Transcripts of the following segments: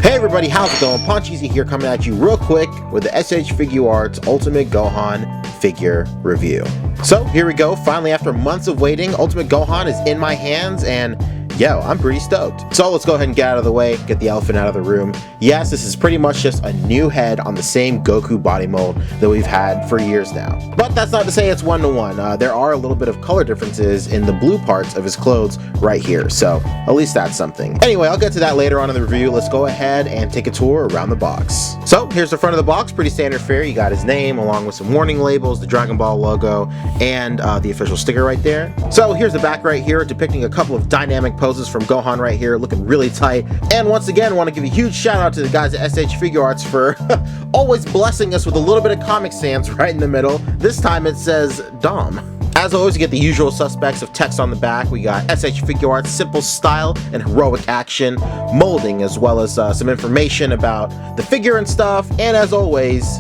Hey everybody, how's it going? Pancheezey here, coming at you real quick with the S.H.Figuarts Ultimate Gohan figure review. So here we go, finally after months of waiting, Ultimate Gohan is in my hands and yo, I'm pretty stoked. So let's go ahead and get out of the way, get the elephant out of the room. Yes, this is pretty much just a new head on the same Goku body mold that we've had for years now. But that's not to say it's one-to-one. There are a little bit of color differences in the blue parts of his clothes right here, so at least that's something. Anyway, I'll get to that later on in the review. Let's go ahead and take a tour around the box. So here's the front of the box, pretty standard fare. You got his name along with some warning labels, the Dragon Ball logo, and the official sticker right there. So here's the back right here, depicting a couple of dynamic poses from Gohan right here, looking really tight. And once again, I want to give a huge shout out to the guys at S.H.Figuarts for always blessing us with a little bit of Comic Sans right in the middle. This time it says Dom. As always, you get the usual suspects of text on the back. We got S.H.Figuarts, simple style and heroic action, molding, as well as some information about the figure and stuff. And as always,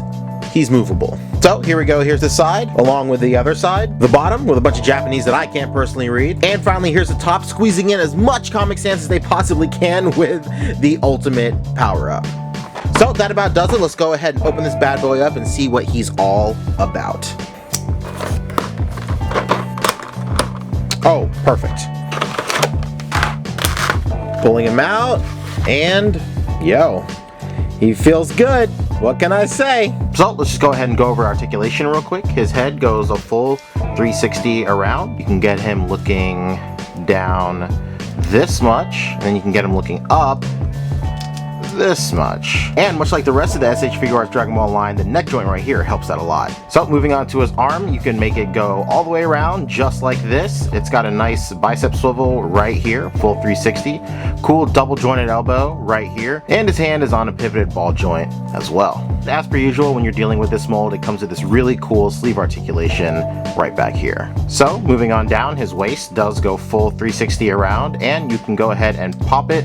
he's movable. So here we go, here's the side, along with the other side. The bottom, with a bunch of Japanese that I can't personally read. And finally, here's the top, squeezing in as much Comic Sans as they possibly can with the ultimate power-up. So that about does it. Let's go ahead and open this bad boy up and see what he's all about. Oh, perfect. Pulling him out, and yo, he feels good. What can I say? So let's just go ahead and go over articulation real quick. His head goes a full 360 around. You can get him looking down this much, and then you can get him looking up this much. And much like the rest of the S.H.Figuarts Dragon Ball line, the neck joint right here helps out a lot. So moving on to his arm, you can make it go all the way around just like this. It's got a nice bicep swivel right here, full 360. Cool double jointed elbow right here. And his hand is on a pivoted ball joint as well. As per usual, when you're dealing with this mold, it comes with this really cool sleeve articulation right back here. So moving on down, his waist does go full 360 around, and you can go ahead and pop it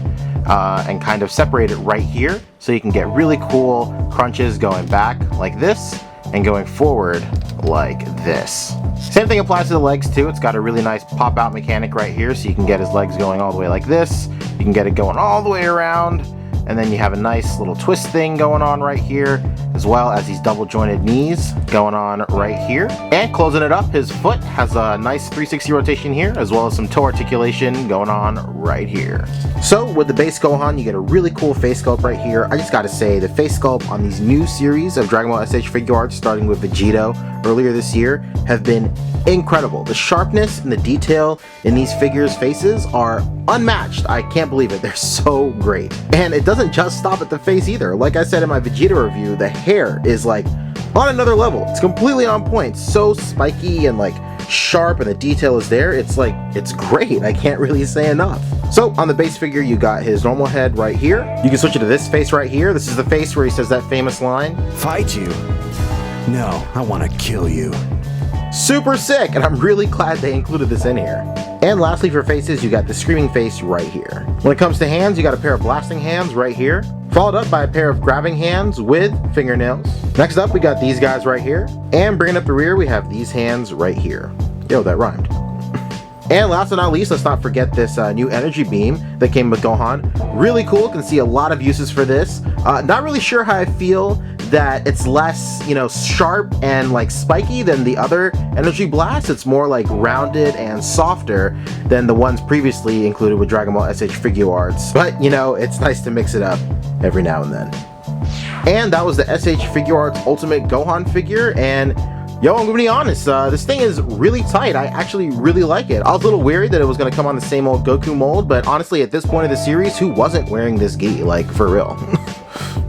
and kind of separate it right here, so you can get really cool crunches going back like this and going forward like this. Same thing applies to the legs too. It's got a really nice pop out mechanic right here, so you can get his legs going all the way like this. You can get it going all the way around, and then you have a nice little twist thing going on right here, as well as these double jointed knees going on right here. And closing it up, his foot has a nice 360 rotation here, as well as some toe articulation going on right here. So with the base Gohan, you get a really cool face sculpt right here. I just gotta say, the face sculpt on these new series of Dragon Ball S.H.Figuarts, starting with Vegito earlier this year, have been incredible. The sharpness and the detail in these figures' faces are unmatched. I can't believe it. They're so great. And it doesn't just stop at the face either. Like I said in my Vegeta review, the hair is like on another level. It's completely on point. So spiky and like sharp, and the detail is there. It's like, it's great. I can't really say enough. So on the base figure, you got his normal head right here. You can switch it to this face right here. This is the face where he says that famous line, "Fight you? No, I want to kill you." Super sick, and I'm really glad they included this in here. And lastly, for faces, you got the screaming face right here. When it comes to hands, you got a pair of blasting hands right here, followed up by a pair of grabbing hands with fingernails. Next up, we got these guys right here. And bringing up the rear, we have these hands right here. Yo, that rhymed. And last but not least, let's not forget this new energy beam that came with Gohan. Really cool, can see a lot of uses for this. Not really sure how I feel that it's less, sharp and like spiky than the other energy blasts. It's more like rounded and softer than the ones previously included with Dragon Ball S.H.Figuarts. But it's nice to mix it up every now and then. And that was the S.H.Figuarts Ultimate Gohan figure, and yo, I'm gonna be honest, this thing is really tight. I actually really like it. I was a little worried that it was gonna come on the same old Goku mold, but honestly, at this point of the series, who wasn't wearing this gi? Like, for real.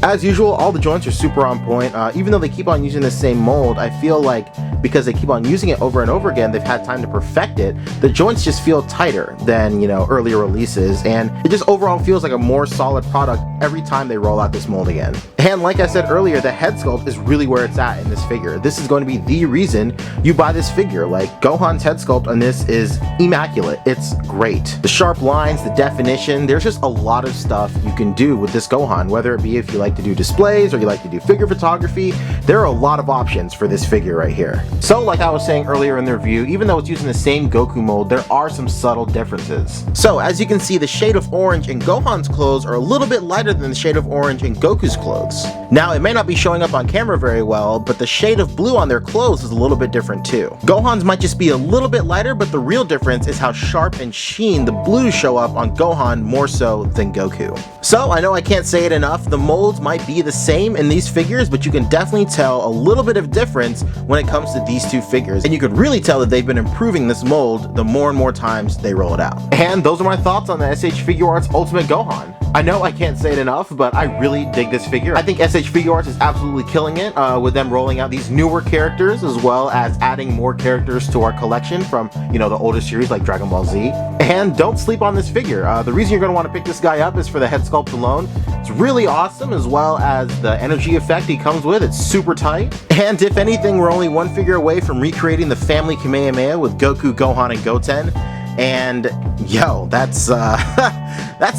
As usual, all the joints are super on point. Even though they keep on using the same mold, I feel like because they keep on using it over and over again, they've had time to perfect it. The joints just feel tighter than, earlier releases, and it just overall feels like a more solid product every time they roll out this mold again. And like I said earlier, the head sculpt is really where it's at in this figure. This is going to be the reason you buy this figure. Like, Gohan's head sculpt on this is immaculate. It's great. The sharp lines, the definition, there's just a lot of stuff you can do with this Gohan, whether it be if you like to do displays or you like to do figure photography. There are a lot of options for this figure right here. So like I was saying earlier in the review, even though it's using the same Goku mold, there are some subtle differences. So as you can see, the shade of orange in Gohan's clothes are a little bit lighter than the shade of orange in Goku's clothes. Now it may not be showing up on camera very well, but the shade of blue on their clothes is a little bit different too. Gohan's might just be a little bit lighter, but the real difference is how sharp and sheen the blues show up on Gohan more so than Goku. So I know I can't say it enough, the molds might be the same in these figures, but you can definitely tell a little bit of difference when it comes to these two figures, and you could really tell that they've been improving this mold the more and more times they roll it out. And those are my thoughts on the S.H.Figuarts Ultimate Gohan. I know I can't say it enough, but I really dig this figure. I think S.H.Figuarts is absolutely killing it with them rolling out these newer characters, as well as adding more characters to our collection from, you know, the older series like Dragon Ball Z. And don't sleep on this figure. The reason you're going to want to pick this guy up is for the head sculpt alone. It's really awesome, as well as the energy effect he comes with. It's super tight. And if anything, we're only one figure away from recreating the family Kamehameha with Goku, Gohan, and Goten. And yo, that's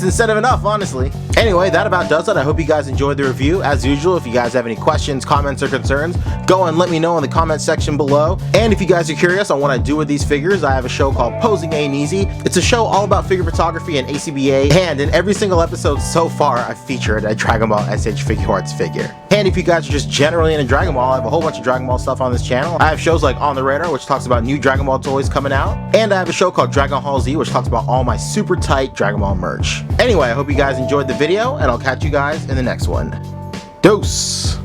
instead of enough, honestly. Anyway, that about does it. I hope you guys enjoyed the review. As usual, if you guys have any questions, comments, or concerns, go and let me know in the comment section below. And if you guys are curious on what I do with these figures, I have a show called Posing Ain't Easy. It's a show all about figure photography and ACBA, and in every single episode so far, I've featured a Dragon Ball S.H.Figuarts figure. And if you guys are just generally into Dragon Ball, I have a whole bunch of Dragon Ball stuff on this channel. I have shows like On the Radar, which talks about new Dragon Ball toys coming out, and I have a show called Dragon Hall Z, which talks about all my super tight Dragon Ball merch. Anyway, I hope you guys enjoyed the video, and I'll catch you guys in the next one. Dose!